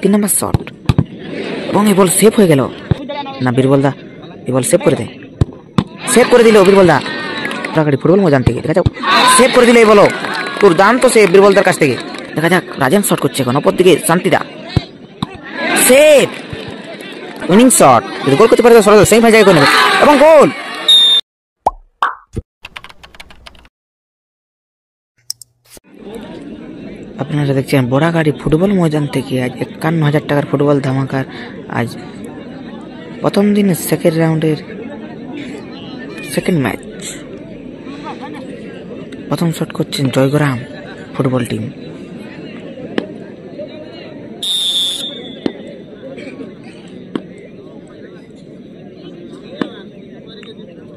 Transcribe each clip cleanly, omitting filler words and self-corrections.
3 নম্বর shot এবং এই বল save হয়ে গেল না বীরবল দা এই বল সেভ করে দেয় সেভ করে দিল বীরবল দা গাড়ি ফুটবল ময়দান থেকে দেখা যাক সেভ করে দিলে এই বলো দুর্দান্ত সে বীরবল দার কাছ থেকে দেখা যাক রাজেন শট করছে এখন অপর দিকে শান্তিদা সেভ উইনিং শট যদি গোল করতে পারে তো সরাসরি সেমিফাইনাল জায়গা করে নেবে এবং গোল আপনারা দেখছেন বোড়াগাড়ি ফুটবল ময়দান থেকে আজ 51,000 টাকার ফুটবল ধামাকার আজ প্রথম দিনের সেকেন্ড রাউন্ডের সেকেন্ড ম্যাচ প্রথম শট করছেন জয়গ্রাম ফুটবল টিম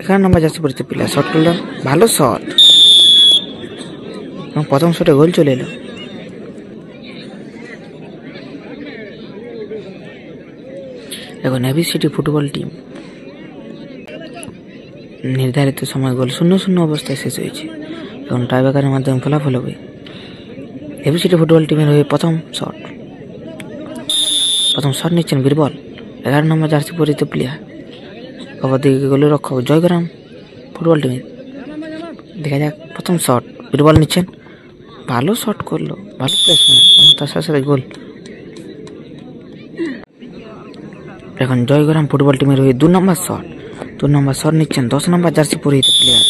এখানে নম্বর যাচ্ছে পড়তে প্লেয়ার শট করল ভালো শট এবং প্রথম শটে গোল চলে এলো এখন নেভি সিটি ফুটবল টিম নির্ধারিত সময় গোল 0-0 অবস্থায় শেষ হয়েছে এবং টাইব্রেকারের মাধ্যমে ফলাফল হবে নেভি সিটি ফুটবল টিমের হয়ে প্রথম শট নিচ্ছেন বীরবল 11 নম্বর জার্সি পরিহিত প্লেয়ার অপরদিকে গোলের রক্ষক জয়গ্রাম ফুটবল টিমের দেখা যাক প্রথম শট বীরবল নিচ্ছেন ভালো শট করলো ভালো প্লেসমেন্ট তার সাথে সাথে গোল এখন জয়গ্রাম ফুটবল টিমের হয়ে 2 নম্বর শট নিচ্ছেন 10 নম্বর জার্সি পরিহিত প্লেয়ার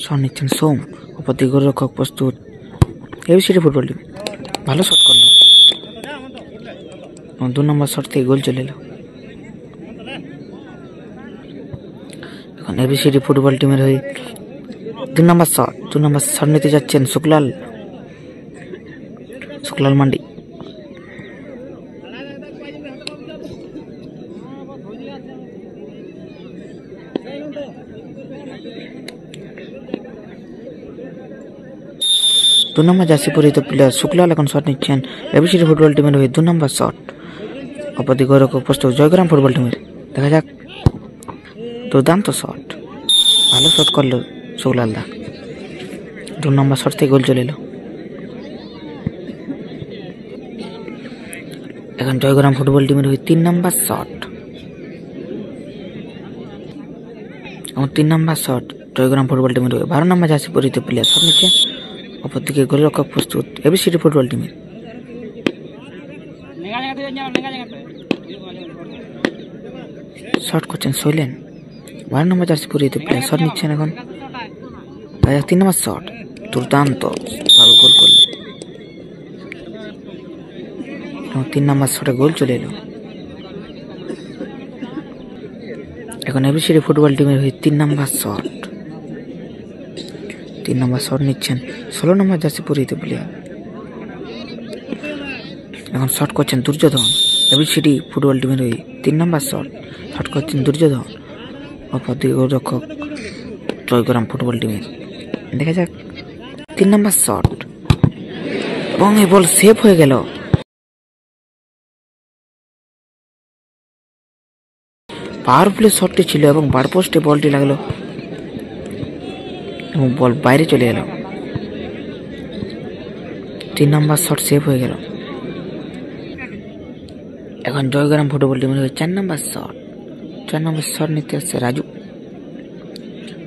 শট নিচ্ছেন সোম অপরদিকে গোলরক্ষক প্রস্তুত নেভি সিটি ফুটবল টিম ভালো শট করলো 2 নম্বর শট থেকে গোল চলে এলো এখন নেভি সিটি ফুটবল টিমের হয়ে 2 নম্বর শট নিতে যাচ্ছেন শুক্লাল মান্ডি দু নম্বর জার্সি পরিহিত প্লেয়ার শুক্লাল এখন শট নিচ্ছেন নেভি সিটি ফুটবল টিমের হয়ে 2 নম্বর শট অপরদিকে গোলরক্ষক প্রস্তুত জয়গ্রাম ফুটবল টিমের দেখা যাক দুর্দান্ত শট ভালো শট করলো শুক্লাল দা 2 নম্বর শট থেকে গোল চলে এলো এখন জয়গ্রাম ফুটবল টিমের হয়ে 3 নম্বর শট এবং 3 নম্বর শট জয়গ্রাম ফুটবল টিমের হয়ে 12 নম্বর জার্সি পরিহিত প্লেয়ার শট নিচ্ছে অপরদিকে গোলরক্ষক প্রস্তুত নেভি সিটি ফুটবল টিমের শট করছেন শৈলেন 12 নম্বর জার্সি পরিহিত প্লেয়ার শট নিচ্ছেন এখন 3 নম্বর শট দুর্দান্ত ভালো গোল করলো 3 নম্বর শটে গোল চলে এলো এখন নেভি সিটি ফুটবল টিমের হয়ে 3 নম্বর শট নিচ্ছেন 16 নম্বর জার্সি পরিহিত প্লেয়ার এখন শট করছেন দুর্যোধন নেভি সিটি ফুটবল টিমের হয়ে 3 নম্বর শট করছেন দুর্যোধন অপরদিকে গোলরক্ষক জয়গ্রাম ফুটবল টিমের দেখা যাক 3 নম্বর শট এবং এই বল সেভ হয়ে গেল পাওয়ারফুল শটটি ছিল এবং বার পোস্টে বলটি লাগলো এবং বল বাইরে চলে এলো 3 নম্বর শট সেভ হয়ে গেল এখন জয়গ্রাম ফুটবল টিমের হয়ে 4 নম্বর শট নিতে আসছে রাজু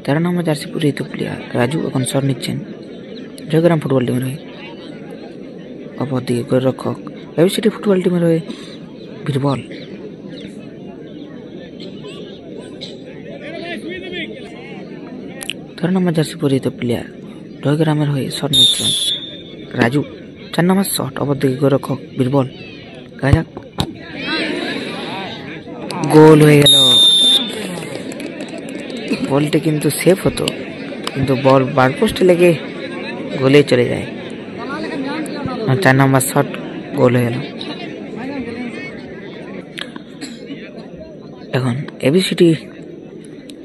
13 নম্বর জার্সি পরিহিত প্লেয়ার রাজু এখন শট নিচ্ছেন জয়গ্রাম ফুটবল টিমের হয়ে অপরদিকে গোলরক্ষক নেভি সিটি ফুটবল টিমের হয়ে বীরবল 13 নম্বর জার্সি পরিহিত প্লেয়ার জয়গ্রামের হয়ে শট নিচ্ছেন রাজু 4 নম্বর শট অপরদিকে গোলরক্ষক বীরবল দেখা গোল হয়ে গেল বলটি কিন্তু সেফ হতো কিন্তু বল বার পোস্টে লেগে গোলে চলে যায় 4 নম্বর শট গোল হয়ে গেল এখন এবিসিটি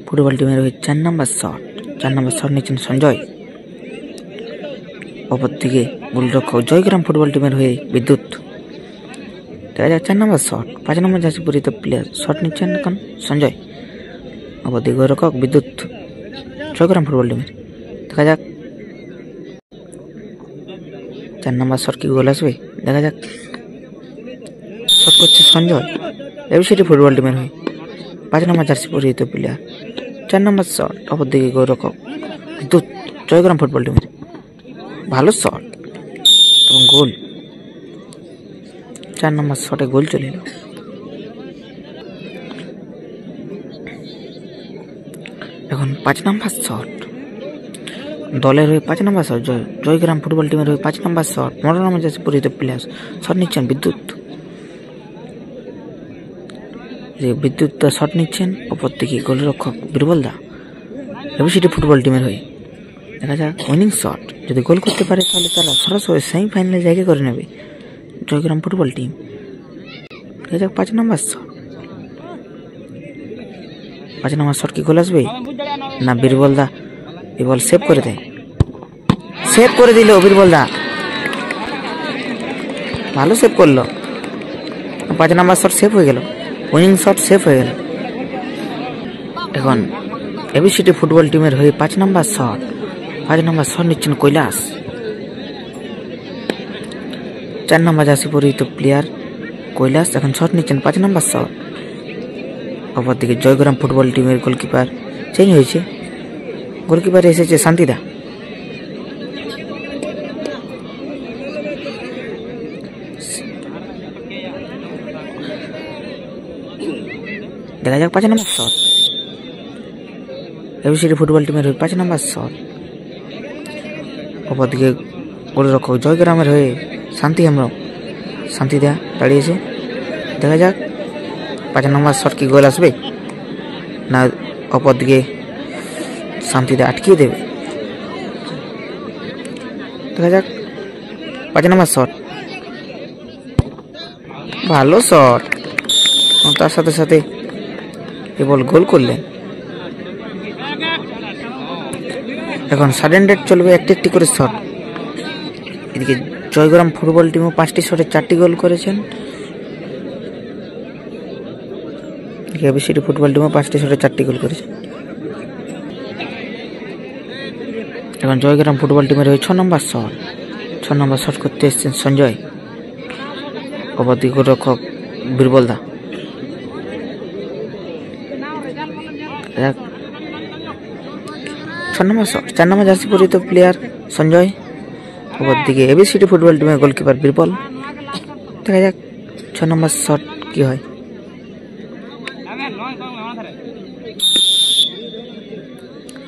ফুটবল টিমের হয়ে 4 নম্বর শট নিচ্ছেন সঞ্জয় অপরদিকে গোলরক্ষক জয়গ্রাম ফুটবল টিমের হয়ে বিদ্যুৎ দেখা যাক 4 নম্বর শট 5 নম্বর জার্সি পরিহিত প্লেয়ার শট নিচ্ছেন এখন সঞ্জয় অপরদিকে গোলরক্ষক বিদ্যুৎ জয়গ্রাম ফুটবল টিমের দেখা যাক 4 নম্বর শট কি গোল আসবে দেখা যাক। শট করছে সঞ্জয়, এবিসিডি ফুটবল টিমের হয়ে 5 নম্বর জার্সি পরিহিত প্লেয়ার। 4 নম্বর শট, অপর দিকে গোলরক্ষক বিদ্যুৎ জয়গ্রাম ফুটবল টিমের। ভালো শট এবং গোল। 4 নম্বর শটে গোল চলে এলো। এখন 5 নম্বর শট দলের হয়ে 5 নম্বর শট জয়গ্রাম ফুটবল টিমের হয়ে 5 নম্বর শট। 15 নম্বর জার্সি পরিহিত প্লেয়ার শট নিচ্ছেন বিদ্যুৎ। বিদ্যুৎ শট নিচ্ছেন, অপর দিকে গোলরক্ষক বীরবল দা এবিসিডি ফুটবল টিমের হয়ে। দেখা যাক উইনিং শট, যদি গোল করতে পারে তাহলে তারা সরাসরি সেমিফাইনালে জায়গা করে নেবে জয়গ্রাম ফুটবল টিম। দেখা যাক 5 নম্বর শট, 5 নম্বর শট কি গোল আসবে না বীরবল দা এই বল সেভ করে দেয়। সেভ করে দিল বীরবল দা, ভালো সেভ করলো। 5 নম্বর শট সেভ হয়ে গেল, উইনিং শট সেভ হয়ে গেল। এখন এবিসিডি ফুটবল টিমের হয়ে 5 নম্বর শট, 5 নম্বর শট নিচ্ছেন কৈলাস। 4 নম্বর জার্সি পরিহিত প্লেয়ার কৈলাস এখন শট নিচ্ছেন 5 নম্বর শট। অপরদিকে জয়গ্রাম ফুটবল টিমের গোলকিপার চেঞ্জ হয়েছে, গোলকিপার এসেছে শান্তিদা। দেখা যাক 5 নম্বর শট, এবিসিডি ফুটবল টিমের হয়ে 5 নম্বর শট। অপরদিকে গোলরক্ষক জয়গ্রামের হয়ে শান্তি হেমব্রম, শান্তিদা দাঁড়িয়েছে। দেখা যাক 5 নম্বর শট কি গোল আসবে না অপরদিকে শান্তিদা আটকিয়ে দেবে। দেখা যাক 5 নম্বর শট, ভালো শট, তার সাথে সাথে এ বল গোল করলেন। এখন সাডেন ডেট চলবে, একটি করে শট। এদিকে জয়গ্রাম ফুটবল টিমও 5টি শটে 4টি গোল করেছেন। এবিসিডি ফুটবল টিমও 5টি শটে 4টি গোল করেছে। এখন জয়গ্রাম ফুটবল টিমের হয়ে 6 নম্বর শট, 6 নম্বর শট করতে এসেছেন সঞ্জয়। অপরদিকে গোলরক্ষক বীরবল দা। 6 নম্বর শট, 4 নম্বর জার্সি পরিহিত প্লেয়ার সঞ্জয়। অপরদিকে এবিসিডি ফুটবল টিমের গোলকিপার বীরবল। দেখা যাক 6 নম্বর শট কি হয়।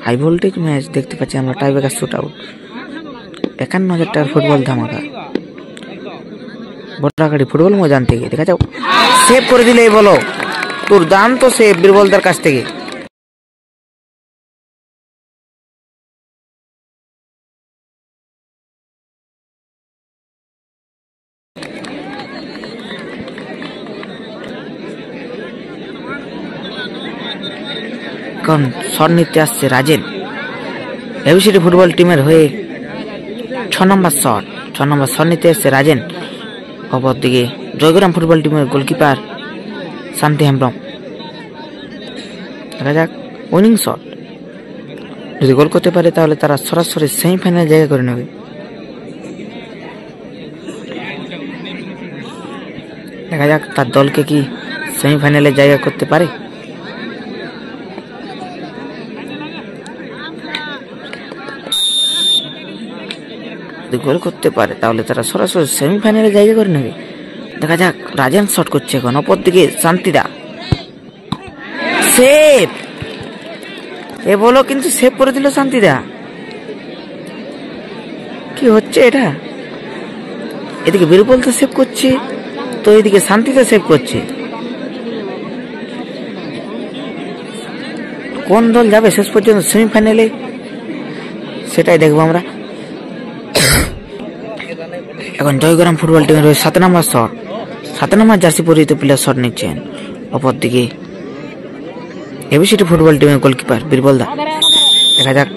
হাই ভোল্টেজ ম্যাচ দেখতে পাচ্ছি আমরা, টাইব্রেকার শুট আউট। 51,000 টাকার ফুটবল ধামাকা বটরাগাড়ি ফুটবল ময়দান থেকে। দেখা যাও সেভ করে দিলে এই বলো, তোর দাম তো সেভ বীরবলদার কাছ থেকে। এখন শট নিতে আসছে রাজেন, এবিসিডি ফুটবল টিমের হয়ে 6 নম্বর শট, 6 নম্বর শট নিতে আসছে রাজেন। অপরদিকে জয়গ্রাম ফুটবল টিমের গোলকিপার শান্তি হেমব্রম। দেখা যাক উইনিং শট, যদি গোল করতে পারে তাহলে তারা সরাসরি সেমিফাইনালে জায়গা করে নেবে। দেখা যাক তার দলকে কি সেমিফাইনালে জায়গা করতে পারে। যদি গোল করতে পারে তাহলে তারা সরাসরি সেমিফাইনালে জায়গা করে নেবে। দেখা যাক রাজেন শট করছে এখন, অপরদিকে শান্তিদা সেভ, এ বলো কিন্তু সেভ করে দিল শান্তিদা। কি হচ্ছে এটা? এদিকে বীরবল তো সেভ করছে, তো এদিকে শান্তিদা সেভ করছে। কোন দল যাবে শেষ পর্যন্ত সেমিফাইনালে সেটাই দেখবো আমরা। এখন জয়গ্রাম ফুটবল টিমের 7 নম্বর শট, 7 নম্বর জার্সি পরিহিত প্লেয়ার শট নিচ্ছেন। অপরদিকে এবিসিডি ফুটবল টিমের গোলকিপার বীরবল দা। দেখা যাক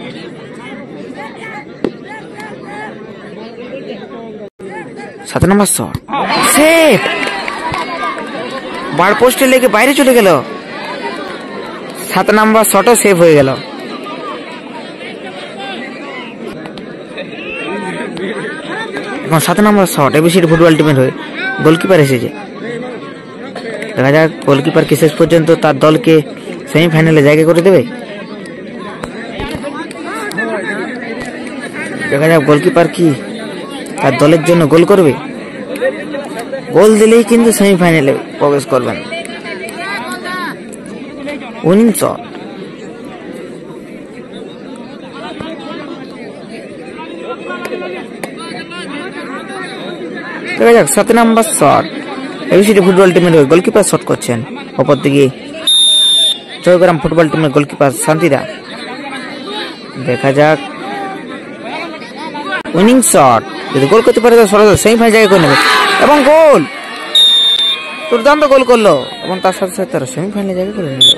সাত নম্বর শট, সেভ, বার পোস্টে লেগে বাইরে চলে গেল। 7 নম্বর শটও সেভ হয়ে গেল। এখন 7 নম্বর শট এবিসিডি ফুটবল টিমের হয়ে গোলকিপার এসেছে। দেখা যাক গোলকিপার কি শেষ পর্যন্ত তার দলকে সেমিফাইনালে জায়গা করে দেবে। দেখা যাক গোলকিপার কি তার দলের জন্য গোল করবে। গোল দিলেই কিন্তু সেমিফাইনালে প্রবেশ করবেন। উইনিং শট, দেখা যাক 7 নম্বর শট এবিসিডি ফুটবল টিমের হয়ে গোলকিপার শট করছেন। অপর দিকে জয়গ্রাম ফুটবল টিমের গোলকিপার শান্তিদা। দেখা যাক উইনিং শট, যদি গোল করতে পারে তো সরাসরি সেমিফাইনালে জায়গা করে নেবে এবং গোল, দুর্দান্ত গোল করলো এবং তার সাথে সাথে তারা সেমিফাইনালে জায়গা করে নিল।